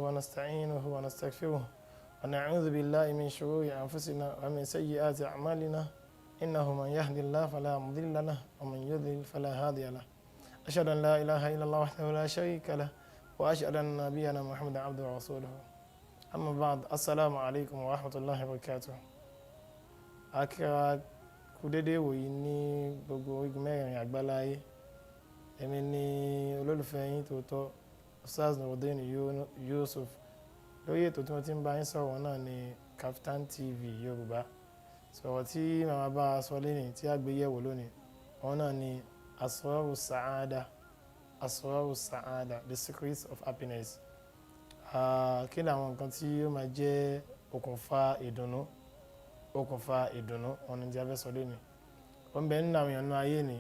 ونستعينه ونستغفره ونعوذ بالله من شرور أنفسنا ومن سيئات أعمالنا إنه من يهدي الله فلا مضل له ومن يضلل فلا هادي له أشهد أن لا إله إلا الله وحده لا شريك له وأشهد أن نبينا محمدا عبده ورسوله أما بعد السلام عليكم ورحمة الله وبركاته. akíra kú dédé wòyí ní gbogbo igun mẹ́rin àgbáláyé. Èmi ni olólùfẹ́ yín tòótọ́ Ustaz Nurudeen Yusuf. Lórí ètò tí mo ti ń bá yín sọ̀rọ̀ náà ni Kaftan TV Yorùbá. Sọ̀rọ̀ tí màmá bá a sọ lónìí tí a gbé yẹ̀wò lónìí òun náà ni Asraru Sa'ada, the secrets of happiness. Kí ni àwọn nǹkan tí ó máa jẹ́ okùnfà ìdùnnú òun ni tí a fẹ́ sọ lónìí. Ó ń bẹ nínú àwọn èèyàn ayé ni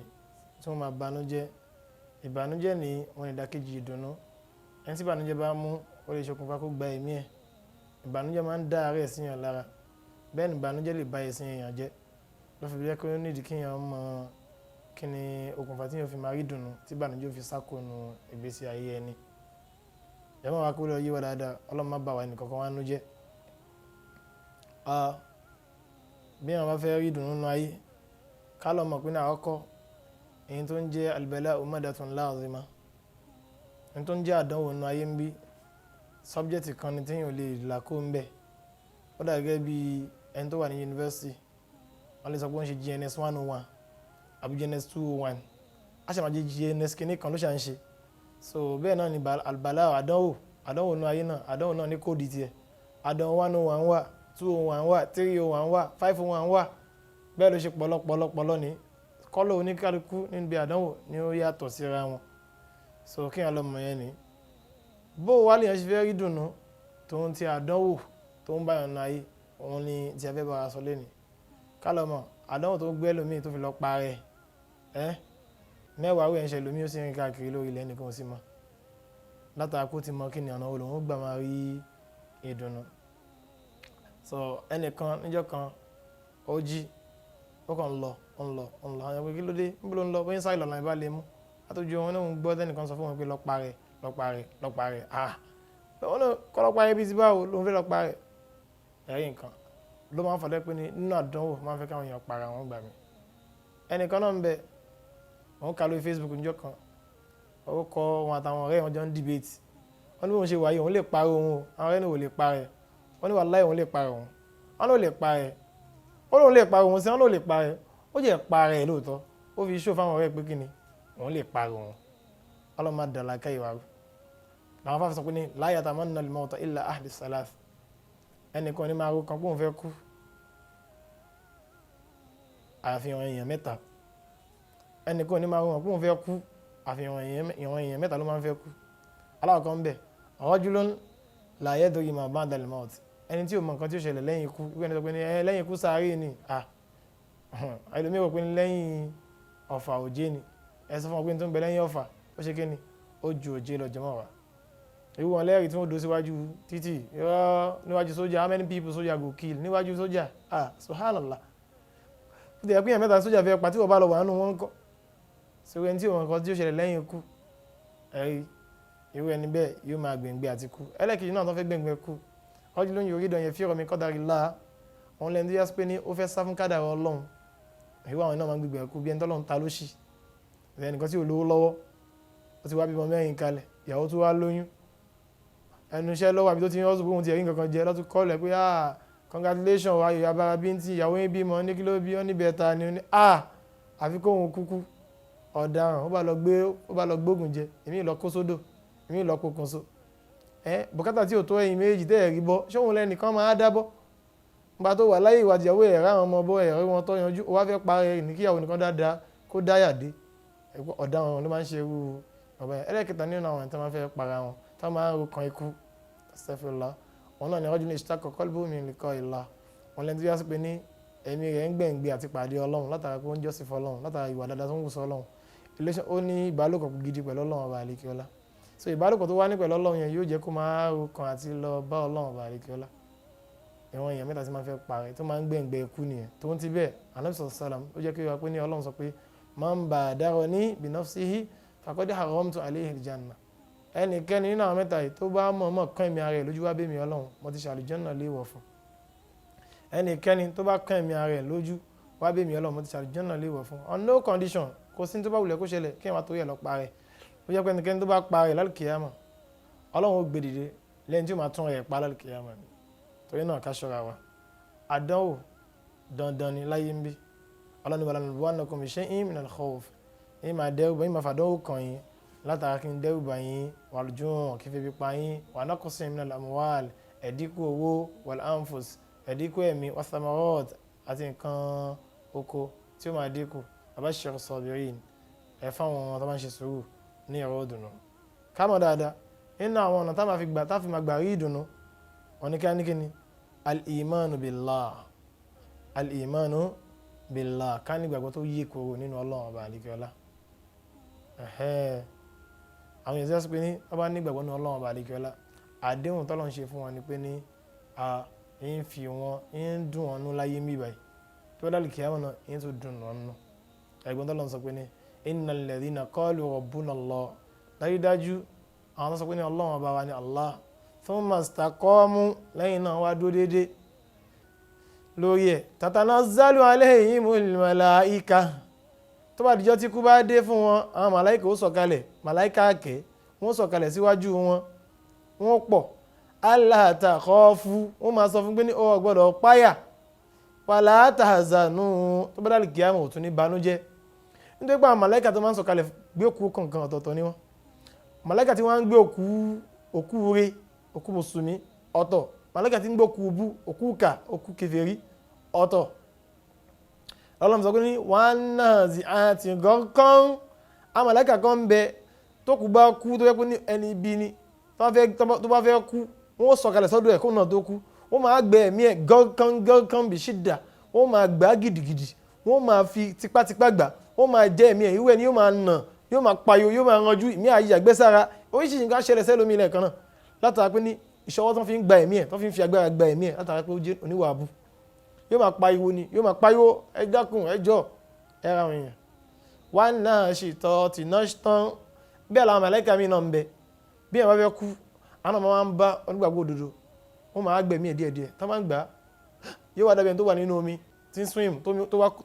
tí wọ́n máa banújẹ́. Ìbànújẹ́ ni wọ́n ìdàkejì ìdùnnú. Ẹni tí ìbànújẹ́ bá mú ó lè ṣokùnfà kó gba ẹ̀mí ẹ̀. Ìbànújẹ́ máa ń dá àárẹ̀ sí yàn lára. Bẹ́ẹ̀ ni ìbànújẹ́ lè ba ẹ̀sìn èèyàn jẹ́. Ló fi jẹ́ kó nídìí kí èèyàn mọ kí ni okùnfà tí èèyàn fi máa rí ìdùnnú tí ìbànújẹ́ fi sákòónú ìgbésí ayé ẹni. Ìyàwó wa kó lọ yí wa dáadáa, Ọlọ́run má bà wá ẹnì kankan wá nú jẹ́. Bí èèyàn bá fẹ́ rí ìdùnnú nínú ayé, ká lọ mọ̀ pé ní àkọ́kọ́ èyí tó ń jẹ́ al-bala'u madatun lazima. Èyí tó ń jẹ́ àdánwò nínú ayé ń bí subject kan ni tí èèyàn lè là kó ń bẹ̀. Ó dà gẹ́gẹ́ bí ẹni tó wà ní yunifásitì, wọ́n lè sọ pé ó ń ṣe GNS 101 àbí GNS 201. A ṣe máa jẹ́ GNS kìíní kan ló ṣà ń ṣe. So bẹ́ẹ̀ náà ni al-bala'u àdánwò nínú ayé náà, àdánwò náà ní kóòdì tiẹ̀. Àdánwò 101 wà, 201 wà, 301 wà, 501 wà. Bẹ́ẹ̀ ló ṣe pọ̀lọpọ̀lọpọ̀lọ ní kọ́lọ̀ oníkálukú níbi àdánwò ni ó yàtọ̀ síra wọn. So kí èèyàn lọ mọ̀ yẹn ni. Bó wá lè yẹn ṣe fẹ́ rí dùnnú tòun ti àdánwò tó ń bá yàn nínú ayé òun ni tí a fẹ́ bá wa sọ lónìí. Ká lọ mọ̀ àdánwò tó gbé ẹlòmíì tó fi lọ parẹ́ mẹ́wàá wẹ̀ ń ṣe ẹlòmíì ó sì rìn káàkiri lórí ilẹ̀ nìkan sí mọ́. Látara kó ti mọ kí ni ọ̀nà wo lòun gbà máa rí ìdùnnú. So ẹnìkan níjọ́ kan ó jí ó kàn ń lọ àwọn ẹgbẹ́ kí ló dé níbo ló ń lọ bóyá sáré lọ́nà ìbá lè mú àtòjú wọn náà ń gbọ́ tẹ́nìkan sọ fún wọn pé lọ parẹ́ wọn náà kọ́ lọ parẹ́ bíi ti báwo ló ń fẹ́ lọ parẹ́ ẹ̀rí nǹkan ló máa ń fọdẹ́ pé nínú àdánwò máa ń fẹ́ káwọn èèyàn para wọn gbà mí. Ẹnìkan náà ń bẹ wọn kà lórí Facebook níjọ́ kan ó kọ wọn àtàwọn ọ̀rẹ́ wọn jọ ń debate wọn ní bí wọn ṣe wáyé òun lè parẹ́ òun o àwọn ọ̀rẹ́ náà ò lè parẹ́ wọn ní wàláhì òun lè parẹ́ òun wọn ló lè parẹ́ ó lóun lè parẹ́ òun sí wọn ló lè parẹ́ ó jẹ́ parẹ́ lóòótọ́ ó fi ṣó fáwọn ọ̀rẹ́ pé kí ni òun lè parẹ́ òun ọlọ́mọ àdàlà káyìwá rú làwọn fàfẹ́ sọ pé ní la yatamanna al-mawta illa ahli salas. Ẹnìkan ní máa ro kan pé òun fẹ́ kú àfihàn èèyàn mẹ́ta. Ẹnìkan ní máa ro kan pé òun fẹ́ kú àfihàn èèyàn mẹ́ta ló máa ń fẹ́ kú. Alákọ̀ọ́kọ́ ń bẹ̀ rajulun la yadri ma ba'da al-mawt, ẹni tí ò mọ nǹkan tí ó ṣẹlẹ̀ lẹ́yìn ikú wípé ẹni sọ pé ní lẹ́yìn ikú sáré ni ẹlòmíì rò pé ní lẹ́yìn ọ̀fà òjé ni ẹ sọ fún ọ pé ní tó ń bẹ lẹ́yìn ọ̀fà ó ṣe kí ni ó ju òjé lọ jẹmọ́ wa. Irú wọn lẹ́rìí tí wọ́n dó síwájú títì níwájú sójà, how many people sójà go kill níwájú sójà subhanallah. Ó ti yẹ pé èèyàn mẹ́ta sójà fẹ́ pa tí wọ́n bá lọ wà nínú wọn kọ́ ṣe ẹni tí ò mọ nǹkan tí ó ṣẹlẹ̀ lẹ́yìn ikú ẹ̀rí irú ẹni bẹ́ẹ̀ yóò máa gbẹ̀ngbẹ̀ àti kú. Ẹlẹ́kejì náà tó fẹ́ gbẹ̀ngbẹ̀ kú ọjọ́ lóyún orí ìdọ̀yẹ̀ fi ọ̀rọ̀ mi qadarillah òun lẹ́nu tó yá sí pé ní ó fẹ́ sá fún kádàrá Ọlọ́run. Ìwé àwọn náà máa ń gbẹ̀gbẹ̀ kú bí ẹni tọ́lọ́run ta ló ṣì ẹnìkan tí ò lówó lọ́wọ́ ó ti wá bímọ mẹ́rin kalẹ̀ ìyàwó tó wá lóyún ẹnu iṣẹ́ lọ́wọ́ àbí tó ti ń rọ́ọ̀sùn bóun ti ẹ̀rí nǹkan kan jẹ lọ́tún kọ́ọ̀lẹ̀ pé congratulations wa yóò abára bí ń tí ìyàwó yín bímọ ní kí ló bí ọ́ níbẹ̀ ta ni ó ní àfi kóhun kúkú ọ̀daràn ó bá lọ gbógun jẹ èmi lọ kó sódò èmi lọ pokùnso bùkátà tí ò tó ẹ̀yin méjì tẹ́ ẹ̀rí bọ́ ṣóhun lẹ́nìkan máa dábọ́ nígbà tó wà láyé ìwádìí ìyàwó ẹ̀rá àwọn ọmọ bọ́ ẹ̀rí wọn tó yanjú ó wá fẹ́ parẹ́ ní kíyàwó nìkan dáadáa kó dáyà dé ọ̀daràn ló máa ń ṣe irú ọ̀bá yẹn. Ẹlẹ́kẹta nínú àwọn tó máa fẹ́ para wọn tó máa ń ro kan ikú astaghfirullah wọn náà ní rajulun ishtaqa qalbuhu min liqa'illah wọn lẹ́nu tó yá sí pé ní ẹ̀mí rẹ̀ ń gbẹ̀ngbẹ̀ àti pàdé Ọlọ́run látara pé ó ń jọ́sìn fọ́lọ́run látara ìwà dáadáa tó ń wù sọ Ọlọ́run ó ní ìbálòpọ̀ gidi pẹ̀lú Ọlọ́run ọba àlekíọ́lá. So ìbálòpọ̀ tó wá ní pẹ̀lú Ọlọ́run yẹn yóò jẹ́ kó máa ro kan àti lọ bá Ọlọ́run ọba àlekíọ́lá. Ìwọ̀n èèyàn mẹ́ta tí máa fẹ́ parẹ́ tó máa ń gbẹ̀ngbẹ̀ ikú nìyẹn tó ń ti bẹ́ẹ̀ Ànábì sallam ó jẹ́ kí wá pé ní Ọlọ́run sọ pé man badarani bi nafsihi faqad haramtu alayhi al-janna. ẹnikẹ́ni nínú àwọn mẹ́ta yìí tó bá mọ̀ọ́mọ̀ kán ẹ̀mí ara ẹ̀ lójú wá bẹ̀ mí Ọlọ́run mo ti ṣàlùjànnà léèwọ̀ fún. ẹnikẹ́ni tó bá kán ẹ̀mí ara ẹ̀ lójú wá bẹ̀ mí Ọlọ́run mo ti ṣàlùjànnà léèwọ̀ fún. On no condition kò sí tó bá wulẹ̀ kó ṣẹlẹ̀ kí wọ́n torí ẹ̀ lọ parẹ́. ó jẹ́ pé ẹnikẹ́ni tó bá parẹ́ lálùkìyàmọ̀ Ọlọ́run ó gbé dìde lẹ́yìn tí ó máa tún ẹ̀ pa lálùkìyàmọ̀ ni. torí náà ká ṣọ́ra wa àdánwò dandan ni láyé ń bí Ọlọ́run wala nabluwannakum bi shay'in minal khawf yín máa dẹ́rù yín máa fàdánwò kàn yín látara kí n dẹ́rù bá yín wal ju' kí febi pa yín wa naqsin minal amwal ẹ̀dínkù owó wal anfus ẹ̀dínkù ẹ̀mí wa thamarat àti nǹkan oko tí ó máa dínkù abashir sabirin ẹ̀ fáwọn ọmọ tó máa ń ṣe sùúrù ní ẹ̀rọ ìdùnnú. kámọ̀ dáadáa nínú àwọn ọ̀nà tá fi máa gbà rí ìdùnnú oníkíáníkíní al-imanu billah ká ní ìgbàgbọ́ tó yí koro nínú Ọlọ́run ọba àlekíọlá. àwọn èèyàn sọ pé ní wọ́n bá ní ìgbàgbọ́ nínú Ọlọ́run ọba àlekíọlá àdéhùn tọ́lọ́run ṣe fún wọn ni pé ní ń fi wọn ń dùn wọn nú láyé mí báyìí tó dálì kíyámà náà ń tó dùn wọn nú. ẹ̀gbọ́n tọ́lọ́run sọ pé ní innal ladhina qalu rabbuna Allah dájúdájú àwọn tó sọ pé ní Ọlọ́run ọba wa ni Allah thumma istaqamu lẹ́yìn náà wá dúró déédéé lórí ẹ̀ tatanazzalu alayhimul malaika tó bá dijọ́ tí kú bá dé fún wọn àwọn màláìkà ó sọ̀kalẹ̀ màláìkà àkẹ́ wọ́n sọ̀kalẹ̀ síwájú wọn wọ́n pọ̀ alla takhafu wọ́n máa sọ fún pé ní ó gbọ́dọ̀ páyà wala tahzanu tó bá dálì kíyámà ò tún ní banújẹ́ nítorí pé àwọn màláìkà tó máa ń sọ̀kalẹ̀ gbé òkú kọ̀ọ̀kan ọ̀tọ̀ọ̀tọ̀ ni wọ́n màláìkà tí wọ́n ń gbé òkú rẹ̀ òkú mùsùlùmí ọ̀tọ̀ màláìkà tí ń gbé òkú bú òkú kà òkú kèfèrí ọ̀tọ̀ Ọlọ́run sọ pé ní wọ́n náà sí àti gọ́ọ̀kan àwọn màláìkà kan ń bẹ tó kú bá kú tó yẹ pé ní ẹni bí ni tó bá fẹ́ kú wọ́n sọ̀kalẹ̀ sọ́dọ̀ ẹ̀ kó náà tó kú wọ́n máa gbẹ ẹ̀mí ẹ̀ gọ́ọ̀kan bí ṣídà wọ́n máa gbà gidigidi wọ́n máa fi tipátipá gbà wọ́n máa jẹ́ ẹ̀mí ẹ̀ ìwé ni yóò máa nà yóò máa payò yóò máa ranjú ìmí àyè àgbẹ́sára oríṣiríṣi nǹkan ṣẹlẹ̀ sẹ́lómi ilẹ̀ kan náà látara pé ní ìṣọwọ́ tó fi ń gba ẹ̀mí ẹ̀ tó fi ń fi agbára gba ẹ̀mí ẹ̀ látara pé ó jẹ́ oníwà abú yóò máa pariwo ni yóò máa pariwo ẹ dákun ẹ jọ̀ọ́ ẹ ra àwọn èèyàn wá náà ṣètò tìǹà tán bẹ́ẹ̀ làwọn màláíkà mi náà ń bẹ bí ẹ̀ bá fẹ́ kú àwọn ọmọ máa ń bá onígbàgbọ́ òdodo wọ́n máa gbẹ̀mí ẹ̀ díẹ̀díẹ̀ tó máa ń gbà yóò wá dábẹ́ tó wà nínú omi tí ń swim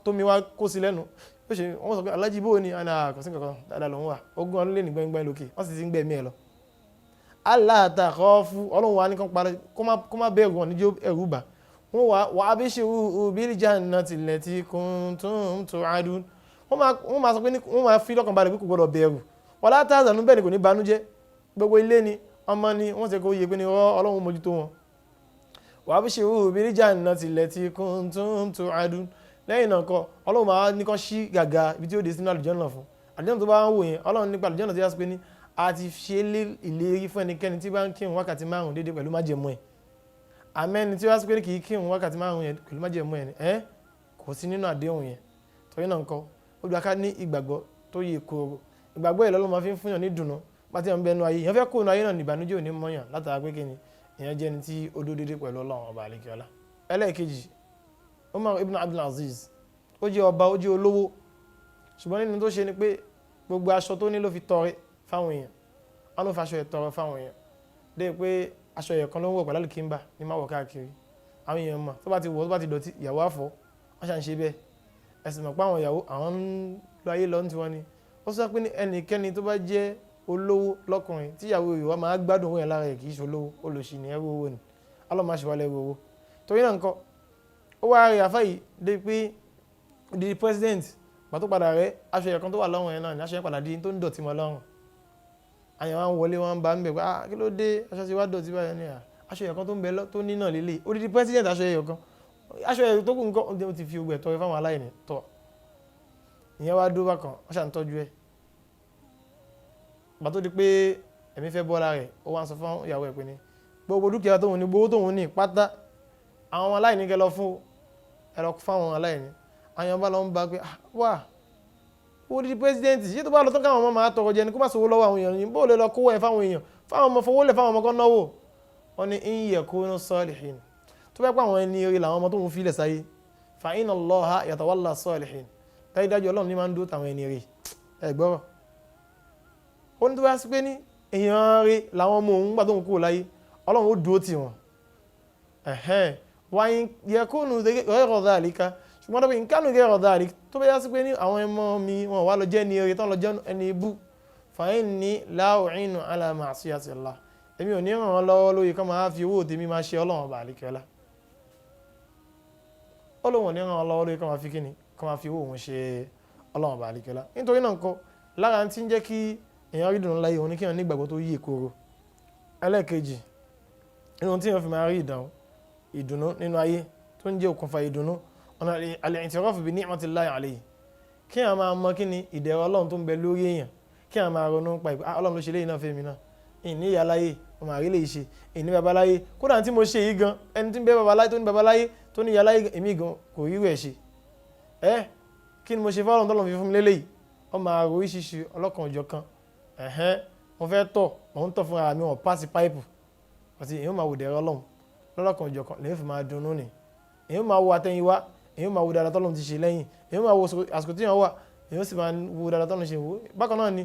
tómi wá kó sí lẹ́nu ó ṣe wọ́n sọ pé alájí bó ni àná kò sí kankan dáadáa lòun wà ogún ọdún lé ní gbẹ́ngbẹ́ng lókè wọ́n sì ti ń gbẹ̀mí ẹ̀ lọ. Allah takhafu Ọlọ́run wa ní kan parẹ́ kó má bẹ̀rù wọn níjó ẹ̀rù bà wọ́n wà abshiru bil jannati allati kuntum tu'adun wọ́n máa sọ pé wọ́n máa fi lọ́kàn balẹ̀ pé kò gbọ́dọ̀ bẹ̀rù wala tahzanu bẹ́ẹ̀ ni kò ní banújẹ́ gbogbo ilé ni ọmọ ni wọ́n ṣe kó yẹ pé ní Ọlọ́run mójútó wọn wà abshiru bil jannati allati kuntum tu'adun lẹ́yìn náà kọ́ Ọlọ́run máa ní kan ṣí gàgà ibi tí ó dé sínú àlùjánnà fún àlùjánnà tó bá ń wò yẹn Ọlọ́run nípa àlùjánnà tó yá sí pé ní a ti ṣe ìlérí fún ẹnikẹ́ni tí bá ń kírun wákàtí 5 déédéé pẹ̀lú májẹ̀mú ẹ̀ àmẹ́ni tí wá sí pé ní kì í kírun wákàtí 5 yẹn pẹ̀lú májẹ̀mú ẹ̀ kò sí nínú àdéhùn yẹn torí náà kọ́ ó dúró ká ní ìgbàgbọ́ tó yẹ kóró ìgbàgbọ́ yìí lọ́lọ́run máa fi ń fúnyàn ní dùnú pátí ẹ̀ ń bẹnu ayé èèyàn fẹ́ kó nu ayé náà ní ìbànújẹ́ òní mọ́yàn látara pé kí ni èèyàn jẹ́ ni tí ó dó déédéé pẹ̀lú Ọlọ́run ọba àlekíọlá. ẹlẹ́ẹ̀kejì Umar ibn Abdul Aziz ó jẹ́ ọba ó jẹ́ olówó ṣùgbọ́n nínú tó ṣe ni pé gbogbo aṣọ tó ní ló fi tọrẹ fáwọn èèyàn wọn ló faṣọ ẹ̀ tọrẹ fáwọn èèyàn dé pé aṣọ ẹ̀ kan ló ń wọ̀ pẹ̀lú àlùkìmbà ní máa wọ̀ káàkiri àwọn èèyàn mọ̀ tó bá ti wọ̀ tó bá ti dọ̀tí ìyàwó àfọ̀ wọ́n ṣà ń ṣe bẹ́ẹ̀ ẹ̀sìn mọ̀ pé àwọn ìyàwó àwọn ń lo ayé lọ ní tiwọn ni ó sọ pé ní ẹnikẹ́ni tó bá jẹ́ olówó lọ́kùnrin tí ìyàwó ìwà máa gbádùn owó yẹn lára ẹ̀ kì í ṣe olówó olòṣì ní ẹrú owó ni alọ́mọ àṣìwálẹ̀ ẹrú owó torí náà nǹkan ó wá rí àfáyì dé pé di president pàtó padà rẹ aṣọ ẹ̀ kan tó wà lọ́rùn ẹ̀ náà ní aṣọ ẹ̀ padà di tó ń dọ̀tí mọ́ lọ́rùn àyàn wa ń wọlé wọn bá ń bẹ̀ pé kí ló dé aṣọ tí wàá dọ̀tí báyẹn ní aṣọ ẹ̀ kan tó ń bẹ tó ní náà lélẹ̀ ó di president aṣọ ẹ̀ kan aṣọ ẹ̀ tó kù nǹkan ó ti fi ogun ẹ̀ tọrẹ fáwọn aláìní tọ̀ ìyẹn wá dúró bákan wọ́n ṣà ń tọ́jú ẹ̀ gbà tó di pé ẹ̀mí fẹ́ bọ́lá rẹ̀ ó wá ń sọ fún ìyàwó ẹ̀ pé ní gbogbo dúkìá tóun ní gbogbo tóun ní pátá àwọn aláìní kẹ lọ fún ẹ lọ fáwọn aláìní àyàn bá lọ ń bá pé wà ó di president ṣé tó bá lọ tán káwọn ọmọ máa tọrọ jẹ ni kó má sọ lọ́wọ́ àwọn èèyàn yìí bó lè lọ kówó ẹ̀ fáwọn èèyàn fáwọn ọmọ fowó lẹ̀ fáwọn ọmọ kan náwó wọn ni in yakunu salihin tó bá pẹ́ àwọn ẹni eré làwọn ọmọ tó ń filẹ̀ sáyé fa inna Allaha yatawalla salihin dájúdájú Ọlọ́run ní máa ń dó tàwọn ẹni eré ẹ gbọ́rọ̀ ó ní tó bá sí pé ní èèyàn rí làwọn ọmọ òun gbà tó ń kúrò láyé ọlọ́run ó dúró tì wọ́n wáyé yẹkùnù gẹ́rọ̀ dhalika ṣùgbọ́n tó bí nkánù gẹ́rọ̀ dhalika tó bẹ́ yá sí pé ní àwọn ọmọ mi wọn wá lọ jẹ́ ní eré tán lọ jẹ́ ẹni ibú fa inni la u'inu ala ma'siyati Allah èmi ò ní ràn wọ́n lọ́wọ́ lórí kọ́ máa fi owó tèmi máa ṣe ọlọ́run ọba àlekẹ́lá ó lóun ní ràn wọ́n lọ́wọ́ lórí kọ́ máa fi kíni kọ́ máa fi owó òun ṣe ọlọ́run ọba àlekẹ́lá nítorí náà nǹkan lára tí ń jẹ́ kí èèyàn rí dùnú láyé òun ní kí èèyàn nígbàgbọ́ tó yí èkóró ẹlẹ́ẹ̀kejì nínú tí èèyàn fi máa rí ìdùnnú nínú ayé tó ń jẹ́ òkùnfà ìdùnnú ọ̀nà al-i'tiraf bi ni'matillahi alayhi kí èèyàn máa mọ kí ni ìdẹ̀ra ọlọ́run tó ń bẹ lórí èèyàn kí èèyàn máa ronú pa ìpè ọlọ́run ló ṣe léyìn náà fẹ́mi náà ìní ìyá láyé ọmọ àrí lè ṣe ìní baba láyé kódà tí mo ṣe yìí gan ẹni tí ń bẹ baba láyé tó ní baba láyé tó ní ìyá láyé èmi gan kò rí rẹ̀ ṣe kí ni mo ṣe fọ́lọ́run tọ́lọ́run fi fún mi lélẹ́yìí ọmọ àrò oríṣiríṣi ọlọ́kan òjọ̀ kan mo fẹ́ tọ̀ mò ń tọ̀ fún ara mi wọ́n pàṣẹ páìpù àti èèyàn máa wò dẹ̀rọ ọlọ́run lọ́lọ́kan òjọ̀ kan lèyìn fi máa dunnú ni èèyàn máa wo àtẹ̀yìnwá èèyàn máa wo dáadáa tọ́lọ́run ti ṣe lẹ́yìn èèyàn máa wo àsìkò tí èèyàn wà èèyàn sì máa wo dáadáa tọ́lọ́run ṣe wò bákan náà ni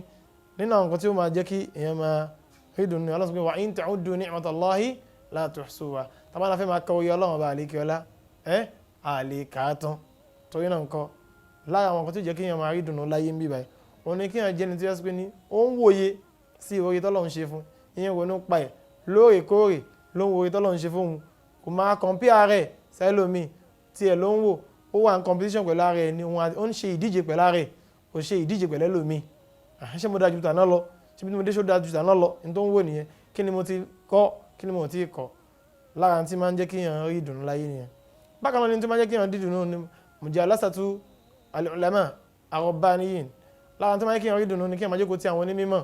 nínú àwọn nǹkan tí ó máa jẹ́ kí èèyàn máa rí dùnnú Allah subhanahu wa in ta'uddu ni'matallahi la tuhsuha tàbá náà fẹ́ máa kọ́ oyè ọlọ́run bá àlékè ọlá àlè kàátán torí náà nǹkan lára àwọn nǹkan tó jẹ́ kí èèyàn máa rí dùnnú láyé ń bí báyìí òun ni kí èèyàn jẹ́ni tí wọ́n pè ní ó ń wòye sí oore tọ́lọ́run ṣe fún ìyẹn ronú pa ẹ̀ lóòrèkóòrè ló ń wo oore tọ́lọ́run ṣe fún òun kò máa compare rẹ̀ sẹ́lómi tí ẹ̀ ló ń wò ó wà ní competition pẹ̀lú ara ẹ̀ ni ó ń ṣe ìdíje pẹ̀lú ara ẹ̀ kò ṣe ìdíje pẹ̀lú ẹlòmíì ṣé mo dájú tàná lọ ṣé mo dé ṣó dájú tàná lọ ní tó ń wò nìyẹn kí ni mo ti kọ́ kí ni mo ti kọ́ lára tí máa ń jẹ́ kí èèyàn rí ìdùnnú láyé nìyẹn bákan náà ni tí máa ń jẹ́ kí èèyàn rí ìdùnnú ni mujalasatu al-ulama ar-rabbaniyin lára tí máa ń jẹ́ kí èèyàn rí ìdùnnú ni kí èèyàn máa jókòó ti àwọn onímọ̀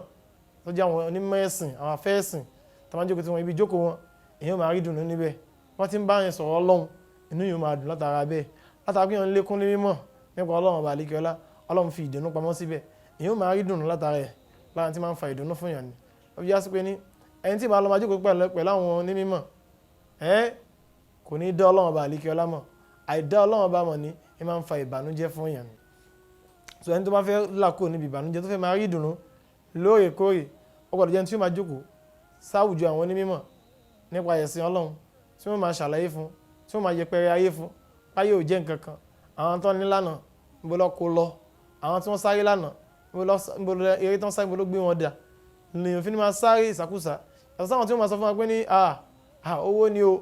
tó jẹ́ àwọn onímọ̀ ẹ̀sìn àwọn afẹ́ẹ̀sìn tó máa ń jókòó ti wọn ibi jókòó wọn èèyàn máa rí ìdùnnú níbẹ̀ wọ́n ti ń bá yẹn sọ̀rọ̀ ọlọ́run inú yóò máa dùn látara bẹ́ẹ̀ látara pé èèyàn lékún ní mímọ̀ nípa ọlọ́run ọba àlékiọlá ọlọ́run fi ìdùnnú pamọ́ síbẹ̀ èèyàn máa rí ìdùnnú látara ẹ̀ lára tí máa ń fa ìdùnnú fún yàn ni ó fi já sí pé ní ẹni tí ìbá lọ máa jókòó pẹ̀lú àwọn onímọ̀ kò ní dá ọlọ́run ọba àlékiọlá mọ̀ àìdá ọlọ́run ọba mọ̀ ní ẹ máa ń fa ìbànújẹ́ fún yàn ni so ẹni tó bá fẹ́ làkó níbi ìbànújẹ́ tó fẹ́ máa rí ìdùnnú lóòrèkóòrè ó gbọ́dọ̀ jẹ́ tí ó máa jókòó sáwùjọ àwọn onímọ̀ nípa ẹ̀sìn ọlọ́run tí wọ́n máa ṣàlàyé fún tí wọ́n máa yẹpẹrẹ ayé fún báyé ò jẹ́ nǹkan kan àwọn tó ní lánàá níbo lọ kó lọ àwọn tí wọ́n sáré lánàá níbo lọ eré tó ń sáré níbo ló gbé wọn dà lèèyàn fi ní máa sáré ìsàkúsà yàtọ̀ sáwọn tí wọ́n máa sọ fún wa pé ní owó ni o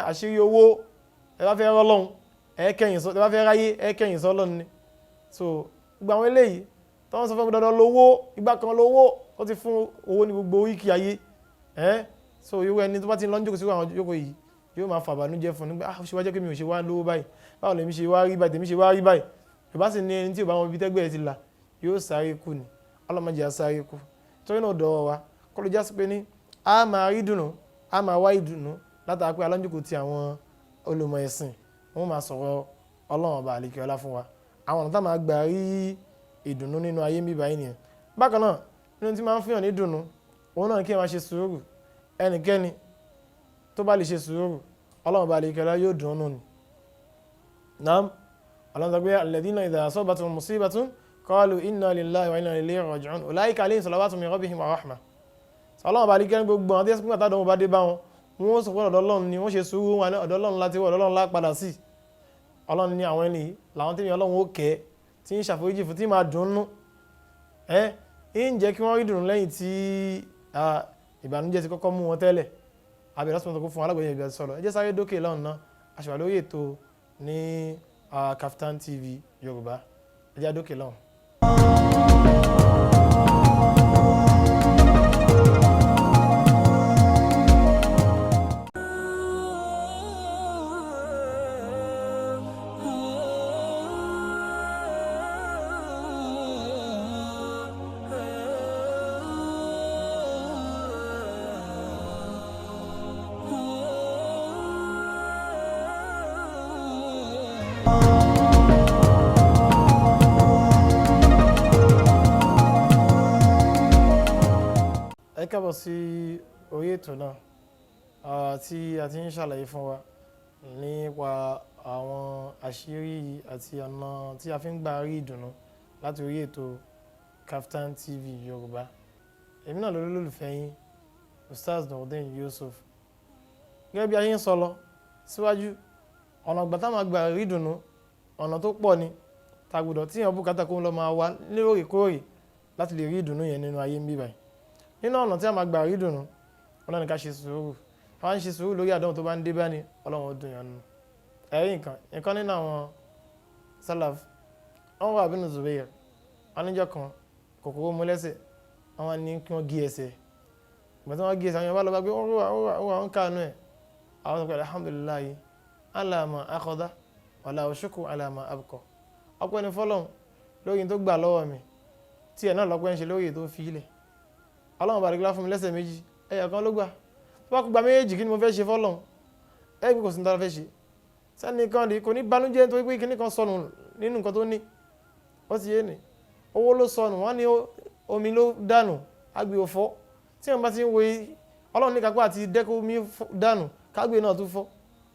àṣírí owó ẹ bá fẹ́ rọ́lọ́run ẹ kẹ́yìn sọ ẹ bá fẹ́ ráyé ẹ kẹ́yìn sọ ọlọ́run ni so gbogbo àwọn eléyìí tí wọ́n sọ fún mi dandan lówó ìgbà kan lówó ó ti fún owó ní gbogbo wíkì ayé so irú ẹni tó bá ti lọ ń jókòó sí àwọn jókòó yìí yóò máa fàbànújẹ́ fún nígbà ó ṣe wá jẹ́ kí mi ò ṣe wá lówó báyìí báwo lèmi ṣe wá rí báyìí tèmi ṣe wá rí báyìí yorùbá sì ní ẹni tí ò bá wọn ibi tẹ́gbẹ́ ẹ ti là yóò sáré kú ni ọlọ́mọdé á sáré kú torí náà dọ̀wọ́ wa kọ́ ló já sí pé ní a máa rí dùnú a máa wá ìdùnnú látara pé alọ́njúkò ti àwọn olùmọ̀ ẹ̀sìn wọ́n máa sọ̀rọ̀ ọlọ́run ọba àlékiọlá fún wa àwọn ọ̀nà tá máa gbà rí ìdùnnú nínú ayé ń bí báyìí nìyẹn bákan náà nínú tí máa ń fihàn ní ìdùnnú òun náà kí ẹ máa ṣe sùúrù ẹnikẹ́ni tó bá lè ṣe sùúrù ọlọ́run ọba àlékiọlá yóò dùn ún nù ni naam ọlọ́run sọ pé alladhina idha asabathum musibatun qalu inna lillahi wa inna ilayhi raji'un ulaika alayhim salawatun min rabbihim wa rahmah ọlọ́run ọba àlékiọlá gbogbo àwọn tí wọ́n pín àtàdánwò bá dé bá wọn wọ́n sọ pé ọ̀dọ̀ ọlọ́run ni wọ́n ṣe sùúrù wọn ọ̀dọ̀ ọlọ́run láti wọ́n ọ̀dọ̀ ọlọ́run lá padà sí ọlọ́run ní àwọn ẹni làwọn tí ọlọ́run ó kẹ́ tí ń ṣàforíjì fún tí máa dùnnú ń jẹ́ kí wọ́n rí dùnnú lẹ́yìn tí ìbànújẹ́ ti kọ́kọ́ mú wọn tẹ́lẹ̀ àbẹ̀rẹ̀ sọ́nà tó kó fún alágbèyẹ ìbẹ̀rẹ̀ sọ̀rọ̀ ẹ jẹ́ sáré dókè lọ́nà náà aṣèwà lórí ètò ní Kaftan TV Yorùbá ẹ jẹ́ dókè lọ́nà. kábọ̀ sí orí ètò náà tí a ti ń ṣàlàyé fún wa nípa àwọn àṣírí àti ọ̀nà tí a fi ń gbà rí ìdùnnú láti orí ètò Kaftan TV Yorùbá èmi náà lólùfẹ́ yín Ustaz Nurdeen Yusuf. Gẹ́gẹ́ bí ayé ń sọ lọ síwájú, ọ̀nà gbàtà máa gbà rí ìdùnnú ọ̀nà tó pọ̀ ni tàgbùdọ̀ tí èèyàn bùkátà kó ń lọ máa wá lóòrèkóòrè láti lè rí ìdùnnú yẹn nínú ayé ń bí báyìí. Nínú ọ̀nà tí a máa gbà rí ìdùnnú ọlọ́run ní ká ṣe sùúrù. Àwọn ń ṣe sùúrù lórí àdánwò tó bá ń dé bá ní ọlọ́run ó dùn yàn nù. Ẹ̀rí nǹkan nínú àwọn Salaf wọ́n wà bínú Zubair aníjọ́ kan kòkòrò mú lẹ́sẹ̀ wọ́n ní kí wọ́n gé ẹsẹ̀. Ìgbà tí wọ́n gé ẹsẹ̀ àwọn yẹn bá lọ bá gbé ó wà ń kànú ẹ̀. Àwọn sọ pé alhamdulillahi ala ma akhadha wala shukru ala ma abqa. Ọpẹ́ ni fọ́lọ́run lórí tó gbà lọ́wọ́ mi tí ẹ̀ náà lọ́pẹ́ ń ṣe lórí tó fi ilẹ̀. Ọlọ́run bá dìgbà fún mi lẹ́sẹ̀ méjì ẹ̀yà kan ló gbà. Tó bá kú gba méjèèjì kí ni mo fẹ́ ṣe fọ́lọ́run? Ẹgbẹ́ kò sí ní tọ́lá fẹ́ ṣe. Sẹ́ni kan kò ní banújẹ́ nítorí pé kíní kan sọnù nínú nǹkan tó ní. Ó ti yé ni. Owó ló sọnù, wọ́n ní omi ló dànù, agbè ò fọ́. Tí wọ́n bá ti ń wo Ọlọ́run ní kápá àti dẹ́kun omi dànù, kágbè náà tún fọ́.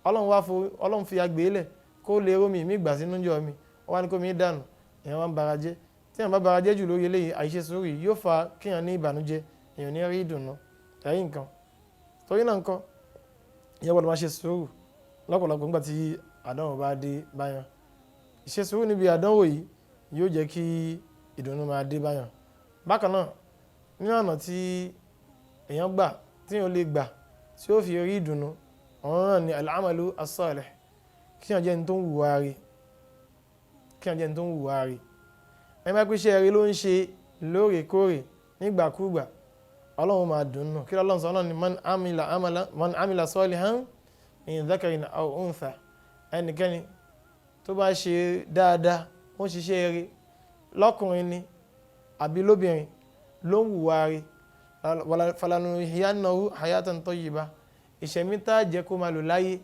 Ọlọ́run fi agbè lẹ̀ kó lè rómi ìmí ìgbà sínú jọ mi. Ó wá ní kó mi dànù, èèyàn wá ń bara jẹ́. Tí èèyàn bá bara jẹ́ jù lórí eléyìí àìṣe sùúrù yóò fa kéèyàn ní ìbànújẹ́, èèyàn ní rí ìdùnnú. Ẹ̀rí nǹkan. Torí náà nǹkan, ìyẹn gbọ́dọ̀ máa ṣe sùúrù lọ́pọ̀lọpọ̀ nígbà tí àdánwò bá dé báyàn. Ìṣe sùúrù níbi àdánwò yìí yóò jẹ́ kí ìdùnnú máa dé báyàn. Bákan náà, ní ọ̀nà tí èèyàn gbà tí èèyàn lè gbà tí ó fi rí ìdùnnú, ọ̀rọ̀ náà ni al-amalu as-salih. Kí èèyàn jẹ́ ẹni tó ń hùwà ire. Ẹni bá pé iṣẹ́ ire ló ń ṣe lóòrèkóòrè nígbàkúgbà, Ọlọ́run máa dùn nù. Kí Ọlọ́run sọ náà ni man amila salihan min dhakarin aw untha. Ẹnikẹ́ni tó bá ṣe dáadáa, ó ń ṣiṣẹ́ ire lọ́kùnrin ni àbí lóbìnrin ló ń hùwà ire, falanuhyiyannahu hayatan tayyiba. Ìṣẹ̀mí tá a jẹ́ kó máa lò láyé,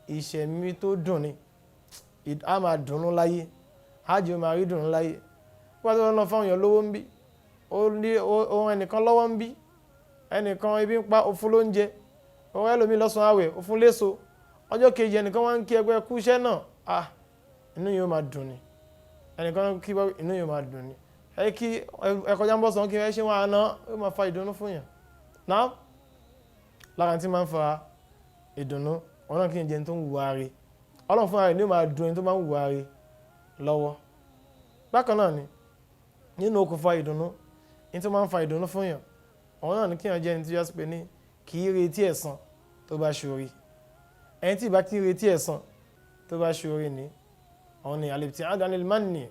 ìṣẹ̀mí tó dùn ni. A máa dùnnú láyé, a jẹ́ máa rí dùnnú láyé. Wọ́n tó lọ fáwọn èèyàn lówó ń bí, ó ẹnìkan lọ́wọ́ ń bí, ẹnìkan ebi ń pa òfun ló ń jẹ, ọwọ́ ẹlòmí lọ́sàn-án àwẹ̀ òfun léso, ọjọ́ kejì ẹnìkan wá ń kí ẹgbẹ́ kú iṣẹ́ náà, inú yóò máa dùn ni. Ẹnìkan kí inú yóò máa dùn ni. Ẹ kí ẹkọjá ń bọ̀ sàn kí ẹ ṣe wọn àná, ó máa fa ìdùnnú fún yàn. Náà lára tí máa ń fa ìdùnnú wọn náà kí n jẹ́ tó ń hùwà ire. Ọlọ́run fúnra rẹ̀ ni ó máa dùn ẹni tó máa ń hùwà ire lọ́wọ́. Bákan náà ni nínú okùnfà ìdùnnú, ní tó máa ń fa ìdùnnú fún yàn, ọ̀rọ̀ náà ni kí yàn jẹ́ ẹni tí yọ́ sí pé ní kì í retí ẹ̀san tó bá ṣoore. Ẹni tí ìbá kí í retí ẹ̀san tó bá ṣoore ni ọ̀hún ni al-ibti'ad 'anil manni,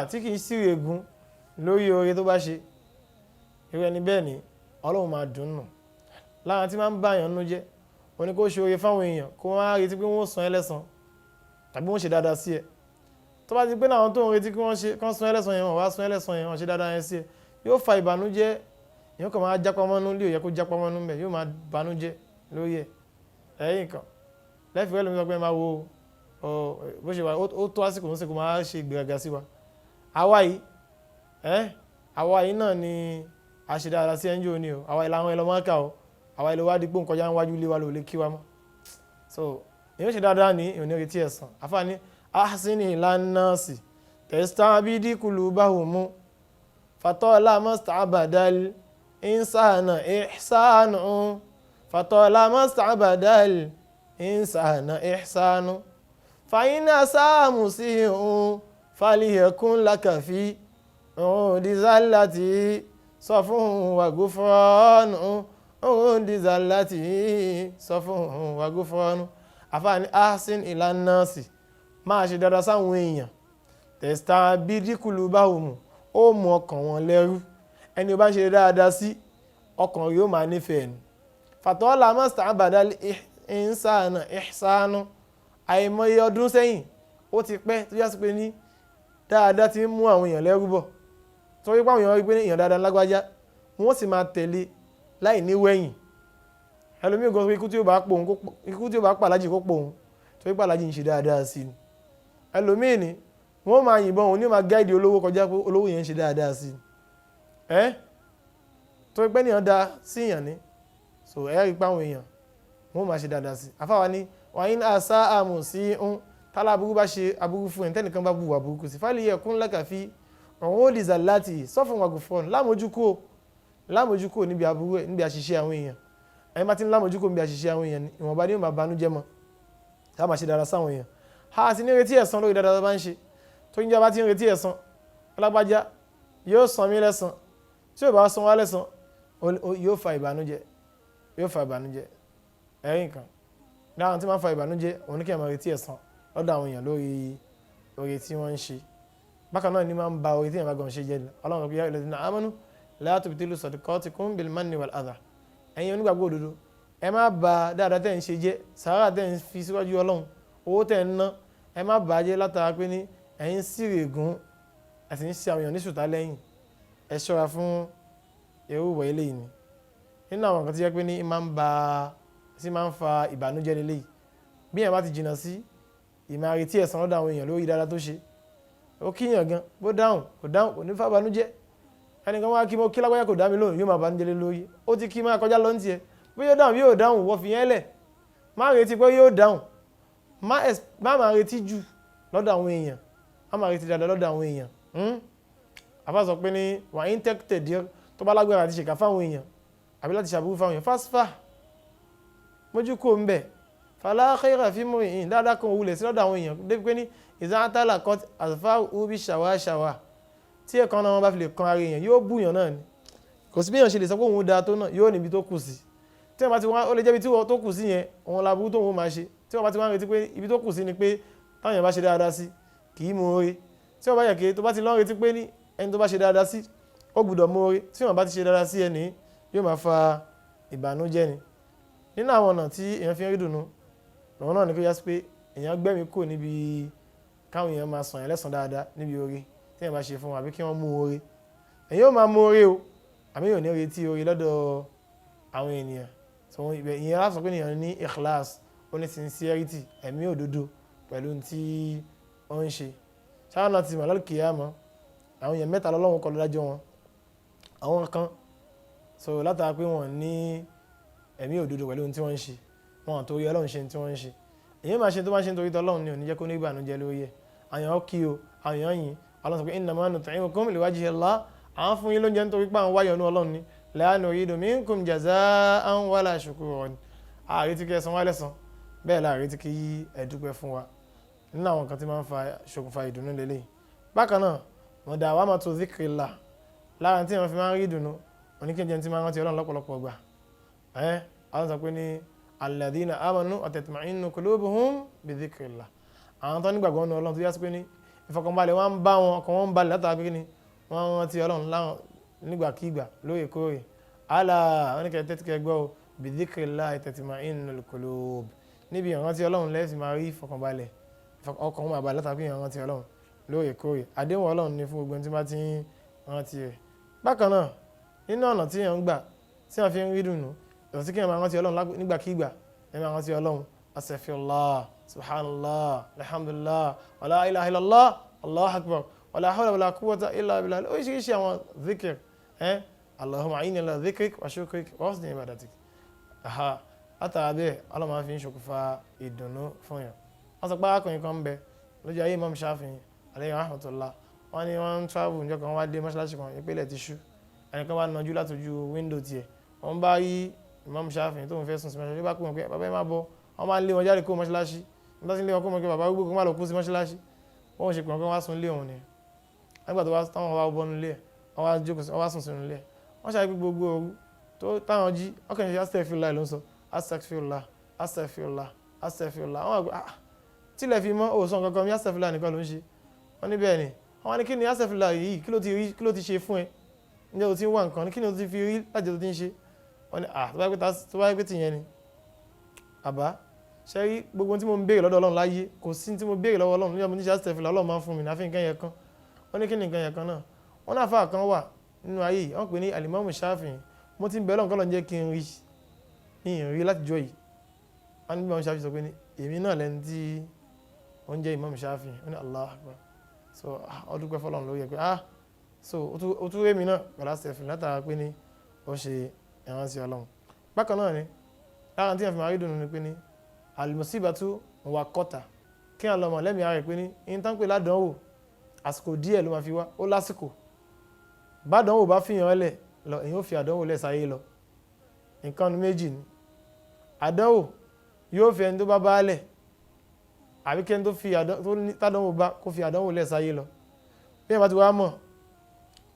tí kì í sí ègún lórí oore tó bá ṣe. Irú ẹni bẹ́ẹ̀ ni Ọlọ́run máa dùn nù. Lára tí máa ń bá yàn nú jẹ́ ó ní kó ṣoore fáwọn èèyàn kó wọ́n á retí pé wọ́n san ẹlẹ́san tàbí wọ́n ṣe dáadáa sí ẹ. Tó bá ti pé náà tó ń retí kí wọ́n san ẹlẹ́san yẹn, wọ́n wá san ẹlẹ́san yẹn, wọ́n ṣe dáadáa yẹn sí ẹ, yóò fa ìbànújẹ́. Èèyàn kàn máa jápá mọ́nú lé òyẹ kó jápá mọ́nú mẹ́, yóò máa bànújẹ́ lórí ẹ̀. Ẹ̀yìn kan lẹ́fì rẹ̀ lómi sọ pé máa wo bó ṣe wà ó tó àsìkò ń sìnkú máa ṣe ìgbéraga sí wa. Àwa yìí náà ni a ṣe dáadáa sí ẹnjọ́ ni o. Àwa ìlànà ẹlọmọ ká o. Àwa ilé wa dípò nkọjá níwájú ilé wa ló lè kí wa mọ́. So èèyàn ṣe dáadáa ní èèyàn ní retí ẹ̀san. Àfààní ahsini ilan nasi tastabidi qulubahum fatola mustabadal insana ihsanu fatola mustabadal insana ihsanu fa inna samusihu faliyakun lakafi dizallati safun wa gufranu dizallati safun wa gufranu. Àfààní ahsin ilan nasi, máa ṣe dáadáa sáwọn èèyàn, tastabidi qulubahum, ó mú ọkàn wọn lẹ́rú. Ẹni ó bá ń ṣe dáadáa sí, ọkàn yóò máa nífẹ̀ẹ́ ni. Fatola mustabadal insana ihsanu. Àìmọye ọdún sẹ́yìn ó ti pẹ́ tó yá sí pé ní dáadáa ti ń mú àwọn èèyàn lẹ́rú bọ̀. Torí pé àwọn èèyàn rí pé ní èèyàn dáadáa lágbájá, wọ́n sì máa tẹ̀lé láì ní wẹ̀yìn. Ẹlòmíì gan ikú tí ó bá pàlájì kó pòun torí pàlájì ń ṣe dáadáa sí ni. Ẹlòmíì ni wọ́n máa yìnbọn òun ní máa gáìdì olówó kọjá pé olówó yẹn ń ṣe dáadáa sí ni. Torí pé èèyàn dá sí èèyàn ní, so rí pé àwọn èèyàn wọ́n máa ṣe dáadáa sí. Àfáwà ní wàyín àṣà àmù sí tálá aburú bá ṣe aburú fún ẹ̀ tẹ́nìkan bá bu wà burúkú sí fáliyakun lakafi ọ̀hún ó dìzà láti sọ́fún wàgùfọ́n lámójúkú lámójúkò níbi aburú ẹ̀ níbi àṣìṣe àwọn èèyàn ẹni bá ti ń lámójúkò níbi àṣìṣe àwọn èèyàn ìwọ̀nba ni yóò máa banújẹ́ mọ́ tá a máa ṣe dáadáa sáwọn èèyàn a sì ní retí ẹ̀san lórí dáadáa tó bá ń ṣe tó ń jẹ́ bá ti ń retí ẹ̀san alágbájá yóò san mí lẹ́san tí yóò bá san wá lẹ́san yóò fa ìbànújẹ́ ẹ̀rín kan dáhùn tí máa ń fa ìbànújẹ́ òun ní kí ẹ̀ máa retí ẹ̀san lọ́dọ̀ àwọn èèyàn lórí oore tí wọ́n ń ṣe bákan náà ni máa ń ba oore tí èèyàn bá gan ṣe jẹ́ ọlọ́run ya alladhina amanu la tubtilu sadaqatikum bil manni wal adha ẹ̀yin onígbàgbọ́ òdodo ẹ má bà dáadáa tẹ́ ń ṣe jẹ́ sàárà tẹ́ ń fi síwájú ọlọ́run owó tẹ́ ń ná ẹ má bà á jẹ́ látara pé ní ẹ̀yin sírègùn àti ń ṣe àwọn èèyàn ní ṣùtá lẹ́yìn ẹ ṣọ́ra fún irú ìwà eléyìí ni nínú àwọn nǹkan tí jẹ́ pé ní máa ń fa ìbànújẹ́ lélẹ́yìí bí èèyàn bá ti jìnnà sí ìmáa retí ẹ̀san lọ́dọ̀ àwọn èèyàn lórí dáadáa tó ṣe ó kíyàn gan bó dáhùn kò ní fa ìbànújẹ́ ẹnìkan wá kí mo kí lágbájá kò dá mi lóhùn yóò máa bànújẹ́ lé lórí ó ti kí máa kọjá lọ ní tiẹ̀ bí yóò dáhùn yóò dáhùn wọ́n fi yẹn lẹ̀ má retí pé yóò dáhùn má máa retí jù lọ́dọ̀ àwọn èèyàn má máa retí dáadáa lọ́dọ̀ àwọn èèyàn àbá sọ pé ní wà á ń tẹ́kítẹ̀ díẹ̀ tó bá lágbára àti ṣèkà fáwọn èèyàn àbí láti ṣàbúrú fáwọn èèyàn fásfà mójú kò ń bẹ̀ fala khayra fi mri'in dáadáa kan òwúlẹ̀ sí lọ́dọ̀ àwọn èèyàn débi pé ní ìzántàlà kọ́t àzùfáà ubi ṣàwáṣàwà tí ẹ̀kan náà wọn bá fi lè kan ara èèyàn yóò búyàn náà ni kò sí bí èèyàn ṣe lè sọ pé òun dáa tó náà yóò níbi tó kù sí tí wọ́n bá ti wá ó lè jẹ́ ibi tí wọ́n tó kù sí yẹn òun laburú tó wọ́n máa ṣe tí wọ́n bá ti wá ń retí pé ibi tó kù sí ni pé táwọn èèyàn bá ṣe dáadáa sí kì í mú oore tí wọ́n bá yẹ kí tó bá ti lọ́n retí pé ní ẹni tó bá ṣe dáadáa sí ó gbọ́dọ̀ mú oore tí wọ́n bá ti ṣe dáadáa sí ẹni yóò máa fa ìbànújẹ́ ni nínú àwọn ọ̀nà tí èèyàn fi ń rí dùnú lọ́wọ́ náà ni kó yá sí pé èèyàn gbẹ́mí kò níbi káwọn èèyàn máa sàn yẹn lẹ́sàn dáadáa níbi oore tí èèyàn bá ṣe fún wọn àbí kí wọ́n mú oore èèyàn yóò máa mú oore o àmì yóò ní retí oore lọ́dọ̀ àwọn ènìyàn tó ìyẹn láti sọ pé èèyàn ní ikhlas ó ní sincerity ẹ̀mí òdodo pẹ̀lú tí ó ń ṣe ṣáà náà ti mọ̀ lálùkìyámọ̀ àwọn èèyàn mẹ́ta lọ́lọ́run kọ́ lọ́dájọ́ wọn àwọn kan so látara pé wọ́n ní ẹ̀mí òdodo pẹ̀lú tí wọ́n ń ṣe wọn torí ọlọ́run ṣe tí wọ́n ń ṣe èyàn máa ṣe tó máa ṣe nítorí tọ́lọ́run ni ò ní jẹ́ kó ní ìbànújẹ́ lórí ẹ̀ àyàn kí o àyàn yìí ọlọ́run sọ pé innama nut'imukum liwajhi Allah àwọn fún yín lóúnjẹ nítorí pé àwọn wáyọ̀ ní ọlọ́run ni la nuridu minkum jaza'an wala shukuran ààrẹ tí kí ẹ san wá lẹ́san bẹ́ẹ̀ láàrẹ tí kí ẹ dúpẹ́ fún wa nínú àwọn kan tí máa ń fa ṣokùnfà ìdùnnú lélẹ̀ bákan náà mudawamatu dhikrillah lára tí wọ́n fi máa ń rí ìdùnnú oníkíjẹ tí máa ń rántí ọlọ́run lọ́pọ̀lọpọ̀ gbà àwọn sọ pé ní alladhina amanu wa tatma'innu qulubuhum bi dhikrillah àwọn tó nígbàgbọ́ ní ọlọ́run tó yá sí pé ní ìfọkànbalẹ̀ wọn ń bá wọn ọkàn wọn ń balẹ̀ látara pé ní wọ́n rántí ọlọ́run láwọn nígbàkígbà lóòrèkóòrè ala wọn ní kẹ́ tẹ́tí kẹ́ gbọ́ bi dhikrillah tatma'innul qulub níbi ìrántí ọlọ́run lẹ́sìn máa rí ìfọkànbalẹ̀ ọkàn wọn máa balẹ̀ látara pé ìrántí ọlọ́run lóòrèkóòrè àdéhùn ọlọ́run ní fún gbogbo ẹni tí bá ti ń rántí rẹ̀ bákan náà nínú ọ̀nà tí èèyàn ń gbà tí wọ́n fi ń rí dùnú ìrántí kí èèyàn máa rántí ọlọ́run nígbàkígbà ẹ máa rántí ọlọ́run astaghfirullah subhanallah alhamdulillah wala ilaha illallah allahu akbar wala hawla wala quwwata illa billah oríṣiríṣi àwọn zikir allahumma a'inni ala dhikrik wa shukrik wa husni ibadatik látara bẹ́ẹ̀ ọlọ́run máa fi ń ṣokùnfà ìdùnnú fún yàn wọ́n sọ pé arákùnrin kan ń bẹ lójú ayé Imam Shafi'i alayhi rahmatullah wọ́n ní wọ́n ń travel níjọ́ kan wá dé mọ́ṣáláṣí kan ìpínlẹ̀ ti ṣú ẹnìkan wá nájú látòjú wíńdò tiẹ̀ wọ́n bá rí Imam Shafi'i tó ń fẹ́ sùn sí mọ́ṣáláṣí bá kú wọn pé bàbá ẹ má bọ̀ wọ́n máa ń lé wọn jáde kó mọ́ṣáláṣí nígbà tí ń lé wọn kó mọ́ pé bàbá gbogbo kan má lọ kú sí mọ́ṣáláṣí wọ́n ṣe pé wọn wá sùn lé wọn ni nígbà tó táwọn wá bọ́ nílé wọ́n wá jókòó wọ́n wá sùn sínú ilé wọ́n ṣàgbé gbogbo ooru tó táwọn jí ọkàn ṣe astaghfirullah ló ń sọ astaghfirullah astaghfirullah astaghfirullah àwọn àgbà tílẹ̀ fi mọ́ òsàn kankan mi astaghfirullah nìkan ló ń ṣe wọ́n ní bẹ́ẹ̀ ni àwọn ní kí ni astaghfirullah yìí kí ló ti ṣe fún ẹ ǹjẹ́ o ti ń wá nǹkan ní kí ni o ti fi rí láti tó ti ń ṣe wọ́n ní tó bá yẹ pé tìyẹn ni àbá ṣe rí gbogbo tí mo ń béèrè lọ́dọ̀ Ọlọ́run láyé kò sí tí mo béèrè lọ́wọ́ Ọlọ́run níjọ́ mo ní ṣe astaghfirullah Ọlọ́run máa ń fún mi náà fi nǹkan yẹn kan wọ́n ní kí ni nǹkan yẹn kan náà wọ́n náà fà kan wà nínú ayé yìí wọ́n pè ní Al-Imam Shafi'i mo ti ń bẹ̀ Ọlọ́run kọ́lọ́run jẹ́ kí n rí ní ìrí láti jọ yìí wọ́n ní Imam Shafi'i sọ pé ní èmi náà lẹ́ni tí ó ń jẹ́ Imam Shafi'i wọ́n ní Allahu Akbar so ọdún pẹ́ fọ́lọ́run ló yẹ pé so ó tún rémi náà pẹ̀lú astaghfirullah látara pé ní ó ṣe ìrántí Ọlọ́run bákan náà ni lára tí wọ́n fi máa rí dùnú ni pé ní al-musibatu muwaqqata kí wọ́n lọ́mọ lẹ́mìí ara rẹ̀ pé ní in tán pé ládánwò àsìkò díẹ̀ ló máa fi wá ó lásìkò bádánwò bá fi hàn lẹ̀ lọ èyàn ó fi àdánwò lẹ̀ sáyé lọ. Nǹkan méjì ni àdánwò yóò fi ẹni tó bá báálẹ̀ àbí kẹ́ni tó fi tádánwò bá kó fi àdánwò lẹ̀ sáyé lọ. Bí ẹ̀ bá ti wá mọ̀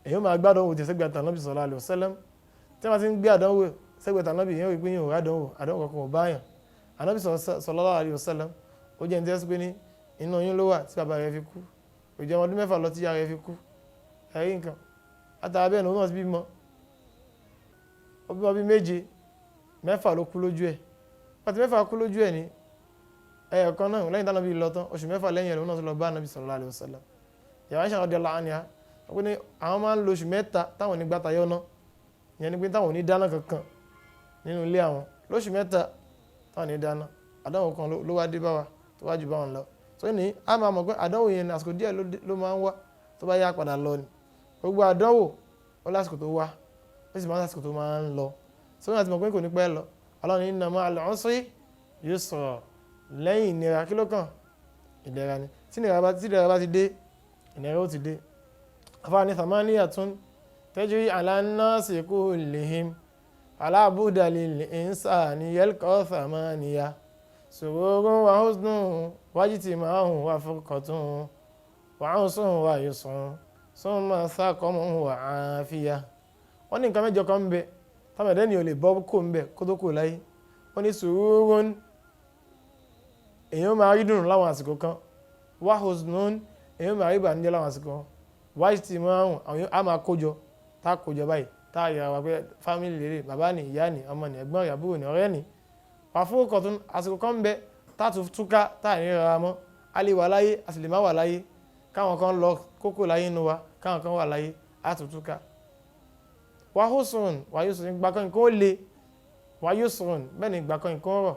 èyàn máa gbádánwò tí sẹ́gbẹ̀ẹ́ tànábì sallallahu alaihi wasallam. Tí wọ́n ti ń gbé àdánwò sẹ́gbẹ̀ẹ́ tànábì èyàn rí pé yóò rádánwò kankan ò báyàn. Ànábì sallallahu alaihi wasallam ó jẹ́ ní tẹ́sí pé ní inú oyún ló wà tí bàbá rẹ̀ fi kú, kò jẹ́ ọdún 6 lọ tí ìyá rẹ̀ fi kú. Ẹ̀rí nǹkan látara bẹ́ẹ̀ lòun náà ti bímọ, ó bímọ bí 7, 6 ló kú lójú ẹ̀. Pàtí 6 kú lójú ẹ̀ ní ẹ̀ẹ̀kan náà lẹ́yìn tánàbí lọ tán, oṣù 6 lẹ́yìn ẹ̀rọ náà tó lọ bá Ànábì sallallahu alaihi wasallam. Ìyá Aisha radiyallahu anha wọ́n ní àwọn máa ń lo oṣù 3 táwọn ní gbàtà yọ́nà, ìyẹn ni pé táwọn ní dáná kankan nínú ilé àwọn lóṣù 3 táwọn ní dáná. Àdánwò kan ló wá dé bá wa tó wájú bá wọn lọ. So ní a máa mọ̀ pé àdánwò yẹn àsìkò díẹ̀ ló máa ń wá tó bá yá padà lọ ni. Gbogbo àdánwò ó lásìkò tó wá ó sì máa ń lásìkò tó máa ń lọ. So ní àti mọ̀ pé kò ní pẹ́ lọ. Ọlọ́run ní inna ma'al usri yusra, lẹ́yìn ìnira kí ló kàn? Ìdẹ̀ra ni. Tí ìnira bá ti dé ìnira ó ti dé. Afáàní thamaniyatun tajri ala an-nasi kullihim ala budda lil insani yalqa thamaniya sururun wa huznun wa ijtima'un wa furqatun wa usrun wa yusrun summa saqamun wa afiyah. Wọ́n ní nǹkan mẹ́jọ kan ń bẹ támẹ̀dẹ́ ni ò lè bọ́ kó ń bẹ kó tó kó láyé. Wọ́n ní sururun èyàn máa rí dùnú láwọn àsìkò kan, wa huznun èyàn máa rí ìbànújẹ́ láwọn àsìkò kan, wa ijtima'un àwọn á máa kójọ tá a kójọ báyìí tá a yàrá wà pé fámìlì lèrè bàbá ni ìyá ni ọmọ ni ẹ̀gbọ́n àbúrò ni ọ̀rẹ́ ni. Wà fún ọkọ̀tún àsìkò kan ń bẹ tá a tún túká tá a ní rárá mọ́, a lè wà láyé a sì lè má wà láyé, káwọn kan lọ kókó láyé inú wa káwọn kan wà láyé a tún túká. Wa husrun wa yusrun ìgbà kan nǹkan ó le, wa yusrun bẹ́ẹ̀ ni ìgbà kan nǹkan rọ̀,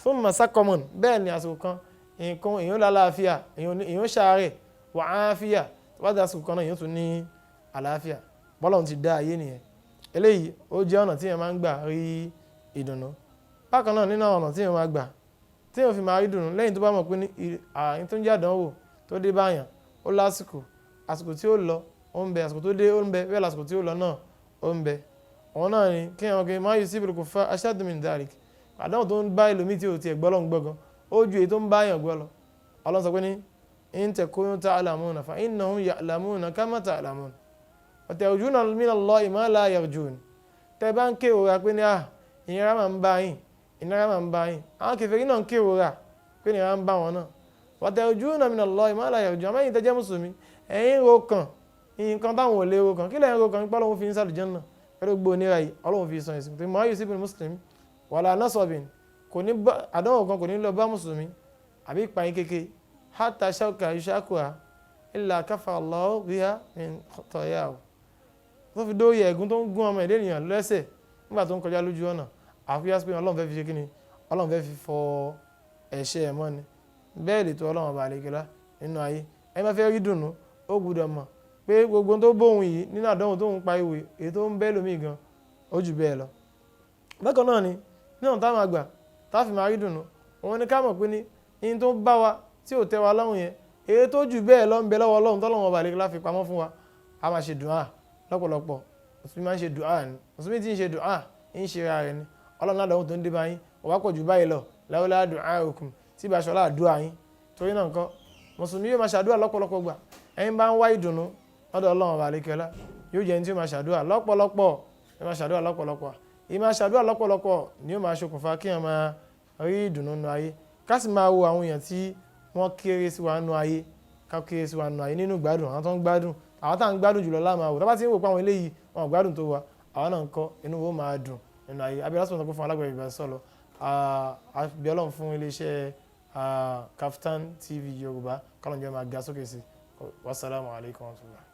thumma saqamun bẹ́ẹ̀ ni àsìkò kan nǹkan èyàn lálàáfíà èyàn ṣàárẹ̀, wa afiyah wá dá àsìkò kan náà èyàn tún ní àlàáfíà. Bọ́lọ́run ti dá ayé nìyẹn. Eléyìí ó jẹ́ ọ̀nà tí èyàn máa ń gbà rí ìdùnnú. Bákan náà nínú ọ̀nà tí èyàn máa gbà tí èyàn fi máa rí ìdùnnú lẹ́yìn tó bá mọ̀ pé ní àyín tó ń jẹ́ àdánwò tó dé báyàn ó lásìkò, àsìkò tí ó lọ ó ń bẹ, àsìkò tó dé ó ń bẹ, bẹ́ẹ̀ lásìkò tí ó lọ náà ó ń bẹ. Òun náà ni kí èyàn kí máa yusibil kuffar ashaddu min dhalik. Àdánwò tó ń bá ẹlòmíì tí ò tiẹ̀ gbọ́ lọ́n gbọ́gan ó ju èyí tó ń bá èyàn gbọ́ lọ. Ọlọ́run sọ pé ní in takunu ta'lamuna fa innahum ya'lamuna kama ta'lamun wa tarjuna min Allahi ma la yarjun. Tẹ́ bá ń kérora pé ní ìnira máa ń bá yín, ìnira máa ń bá yín, àwọn kèfèrí náà ń kérora pé ìnira ń bá wọn náà. wa tarjuna min Allahi ma la yarjun. Àmọ́ ẹ̀yin tẹ́ jẹ́ mùsùlùmí ẹ̀yin ro kàn nǹkan táwọn ò lè ro kàn, kí lẹ́yìn ro kàn nípa Ọlọ́run fi ń sàlùjánnà pẹ̀lú gbogbo onírà yìí Ọlọ́run fi sọ ẹ̀sìn. ma yusibul muslim wala nasabin kò ní àdánwò kan kò ní lọ bá mùsùlùmí àbí ìpayín kékeré hatta shawka yushakuha illa kafara Allahu biha min khatayahu. Tó fi dórí ẹ̀gún tó ń gún ọmọ ẹ̀dẹ́ ènìyàn lẹ́sẹ̀ nígbà tó ń kọjá lójú ọ̀nà àfihàn pé Ọlọ́run fẹ́ fi ṣe kí ni Ọlọ́run fẹ́ fi fọ ẹ̀ṣẹ̀ ẹ̀ mọ́ ni. Bẹ́ẹ̀ lè tó Ọlọ́run ọba àlekèlá nínú ayé. Ẹni bá fẹ́ rí dùnnú ó gbúdọ̀ mọ̀ pé gbogbo tó bóun yìí nínú àdánwò tó ń pa ìwé èyí tó ń bẹ́ lómi gan ó jù bẹ́ẹ̀ lọ. Bákan náà ni nínú táwọn àgbà tá fi máa rí dùnnú òun ni ká mọ̀ pé ní in tó bá wa tí ò tẹ́ wa lọ́rùn yẹn èyí tó jù bẹ́ẹ̀ lọ ń bẹ lọ́wọ́ Ọlọ́run tọ́lọ́run ọba àlekèlá fi pamọ́ fún wa. A máa ṣe dùá lọ́pọ̀lọpọ̀. Mùsùlùmí máa ń ṣe dùá ni, mùsùlùmí tí ń ṣe dùá ń ṣe ra rẹ̀ ni. Ọlọ́run àdánwò tó ń dé bá yín ó wá pọ̀ jù báyìí lọ lawla du'aukum tí ìbá ṣọlá àdúrà yín. Torí náà nǹkan mùsùlùmí yóò máa ṣàdúrà lọ́pọ̀lọpọ̀ gbà. Ẹ̀yin bá ń wá ìdùnnú lọ́dọ̀ Ọlọ́run ọba àlekèlá yóò jẹ́ ẹni tí ó máa ṣàdúrà lọ́pọ̀lọpọ̀, ẹ máa ṣàdúrà lọ́pọ̀lọpọ̀. Ìmáa ṣàdúrà lọ́pọ̀lọpọ̀ ni ó máa ṣokùnfà kí èèyàn máa rí ìdùnnú nínú ayé. Ká sì máa wo àwọn èèyàn tí wọ́n kéré sí wa nínú ayé, ká kéré sí wa nínú ayé nínú gbádùn, àwọn tó ń gbádùn, àwọn tá ń gbádùn jùlọ láàmú àwò. Tá bá ti ń wò pé àwọn eléyìí wọn gbádùn tó wa, àwọn náà ń kọ́ inú wo máa dùn nínú ayé. Abẹ́rẹ́ sọ̀rọ̀ fún alágbèrè ìgbà sọ̀rọ̀ àbí Ọlọ́run fún iléeṣẹ́ Kaftan TV Yorùbá kọ́lọ́njọ́ máa ga sókè sí. Wassalamu alaikum warahmatullahi.